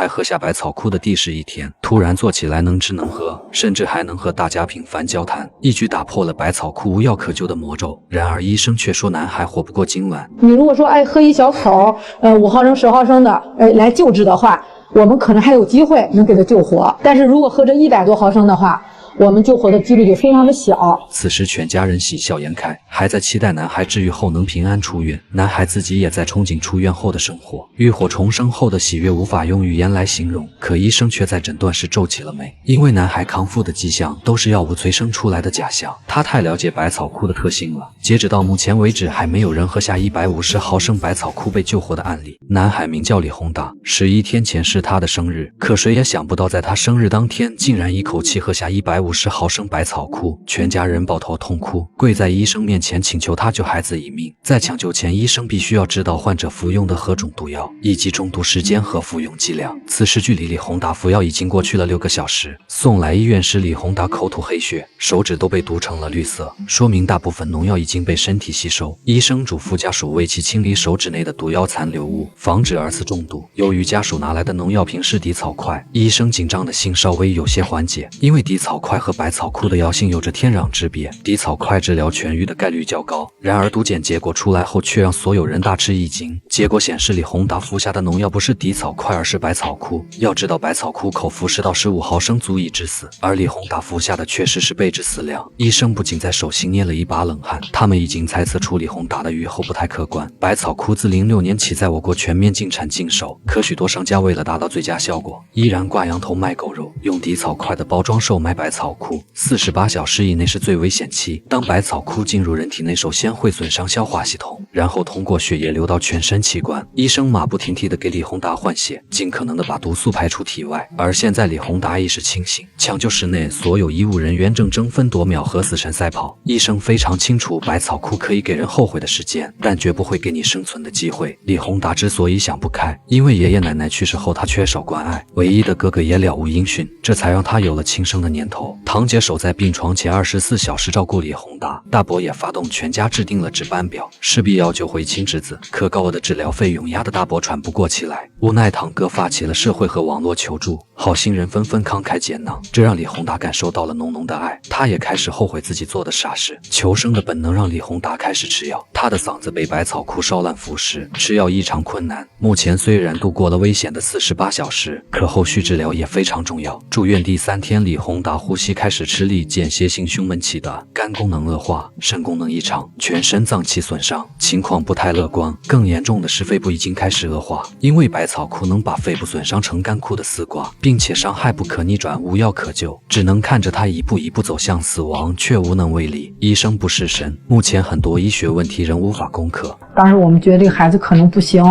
孩喝下百草枯的第11天，突然做起来能吃能喝，甚至还能和大家频繁交谈，一举打破了百草枯无药可救的魔咒。然而医生却说男孩活不过今晚。你如果说喝一小口5毫升、10毫升的来救治的话，我们可能还有机会能给他救活。但是如果喝这100多毫升的话，我们救活的几率就非常的小。此时全家人喜笑颜开，还在期待男孩治愈后能平安出院。男孩自己也在憧憬出院后的生活，浴火重生后的喜悦无法用语言来形容。可医生却在诊断时皱起了眉，因为男孩康复的迹象都是药物催生出来的假象。他太了解百草枯的特性了，截止到目前为止，还没有人喝下150毫升百草枯被救活的案例。男孩名叫李宏达，11天前是他的生日，可谁也想不到，在他生日当天，竟然一口气喝下150毫升百草枯，全家人抱头痛哭，跪在医生面前请求他救孩子一命。在抢救前，医生必须要知道患者服用的何种毒药，以及中毒时间和服用剂量。此时距离李宏达服药已经过去了6个小时。送来医院时，李宏达口吐黑血，手指都被毒成了绿色，说明大部分农药已经被身体吸收。医生嘱咐家属为其清理手指内的毒药残留物，防止2次中毒。由于家属拿来的农药瓶是敌草快，医生紧张的心稍微有些缓解，因为敌草快和百草枯的药性有着天壤之别，敌草快治疗痊愈的概率较高。然而毒检结果出来后，却让所有人大吃一惊。结果显示，李宏达服下的农药不是敌草快，而是百草枯。要知道，百草枯口服10到15毫升足以致死，而李宏达服下的确实是备致死量。医生不仅在手心捏了一把冷汗，他们已经猜测出李宏达的预后不太客观。百草枯自06年起在我国全面禁产禁售，可许多商家为了达到最佳效果，依然挂羊头卖狗肉，用敌草快的包装售卖百草枯。48小时以内是最危险期，当百草枯进入人体内，首先会损伤消化系统，然后通过血液流到全身器官。医生马不停蹄地给李宏达换血，尽可能地把毒素排出体外。而现在李宏达意识清醒，抢救室内所有医务人员正争分夺秒和死神赛跑。医生非常清楚，百草枯可以给人后悔的时间，但绝不会给你生存的机会。李宏达之所以想不开，因为爷爷奶奶去世后他缺少关爱，唯一的哥哥也了无音讯，这才让他有了轻生的念头。堂姐守在病床前24小时照顾李宏达，大伯也发动全家制定了值班表，势必要救回亲侄子。可高额的治疗费用压得大伯喘不过气来，无奈堂哥发起了社会和网络求助，好心人纷纷慷慨解囊，这让李宏达感受到了浓浓的爱。他也开始后悔自己做的傻事，求生的本能让李宏达开始吃药。他的嗓子被百草枯烧烂腐蚀，吃药异常困难。目前虽然度过了危险的48小时，可后续治疗也非常重要。住院第3天，李宏达呼吸开始吃力，间歇性胸闷气的，肝功能恶化，肾功能异常，全身脏器损伤，情况不太乐观。更严重的是肺部已经开始恶化，因为百草枯能把肺部损伤成干枯的丝瓜，并且伤害不可逆转，无药可救，只能看着他一步一步走向死亡，却无能为力。医生不是神，目前很多医学问题仍无法攻克。当时我们觉得这个孩子可能不行，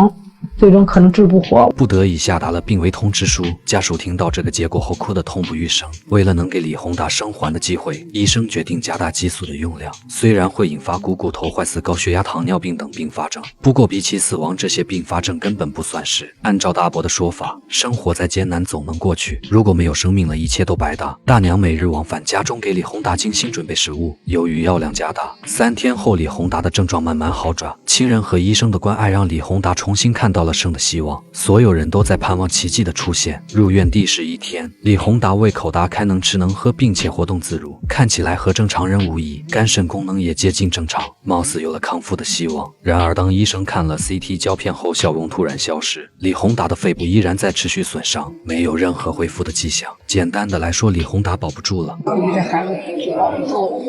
最终可能治不活，不得已下达了病危通知书。家属听到这个结果后哭得痛不欲生。为了能给李宏达生还的机会，医生决定加大激素的用量，虽然会引发股骨头坏死、高血压、糖尿病等并发症，不过比起死亡，这些并发症根本不算事。按照大伯的说法，生活再艰难总能过去，如果没有生命了，一切都白搭。大娘每日往返家中给李宏达精心准备食物，由于药量加大，3天后李宏达的症状慢慢好转，亲人和医生的关爱让李宏达重新看到了生的希望，所有人都在盼望奇迹的出现。入院第11天，李宏达胃口大开，能吃能喝，并且活动自如，看起来和正常人无异，肝肾功能也接近正常，貌似有了康复的希望。然而当医生看了 CT 胶片后，笑容突然消失，李宏达的肺部依然在持续损伤，没有任何恢复的迹象。简单的来说，李宏达保不住了。这孩子保不住，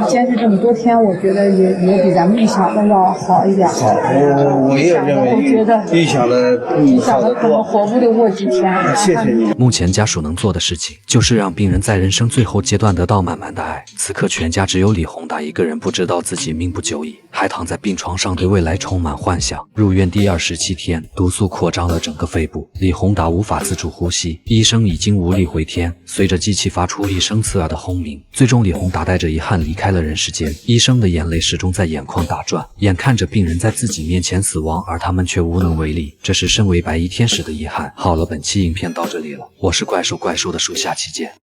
坚持这么多天，我觉得也比咱们预想的要好一点。好，我也认为预想的可能活不过几天。谢谢你。目前家属能做的事情，就是让病人在人生最后阶段得到满满的爱。此刻全家只有李宏达一个人不知道自己命不久矣，还躺在病床上对未来充满幻想。入院第27天，毒素扩张了整个肺部，李宏达无法自主呼吸，医生已经无力回天。随着机器发出一声刺耳的轰鸣，最终李宏达带着遗憾离开了人世间。医生的眼泪始终在眼眶打转，眼看着病人在自己面前死亡，而他们却无能为力，这是身为白衣天使的遗憾。好了，本期影片到这里了，我是怪兽的树，下期见。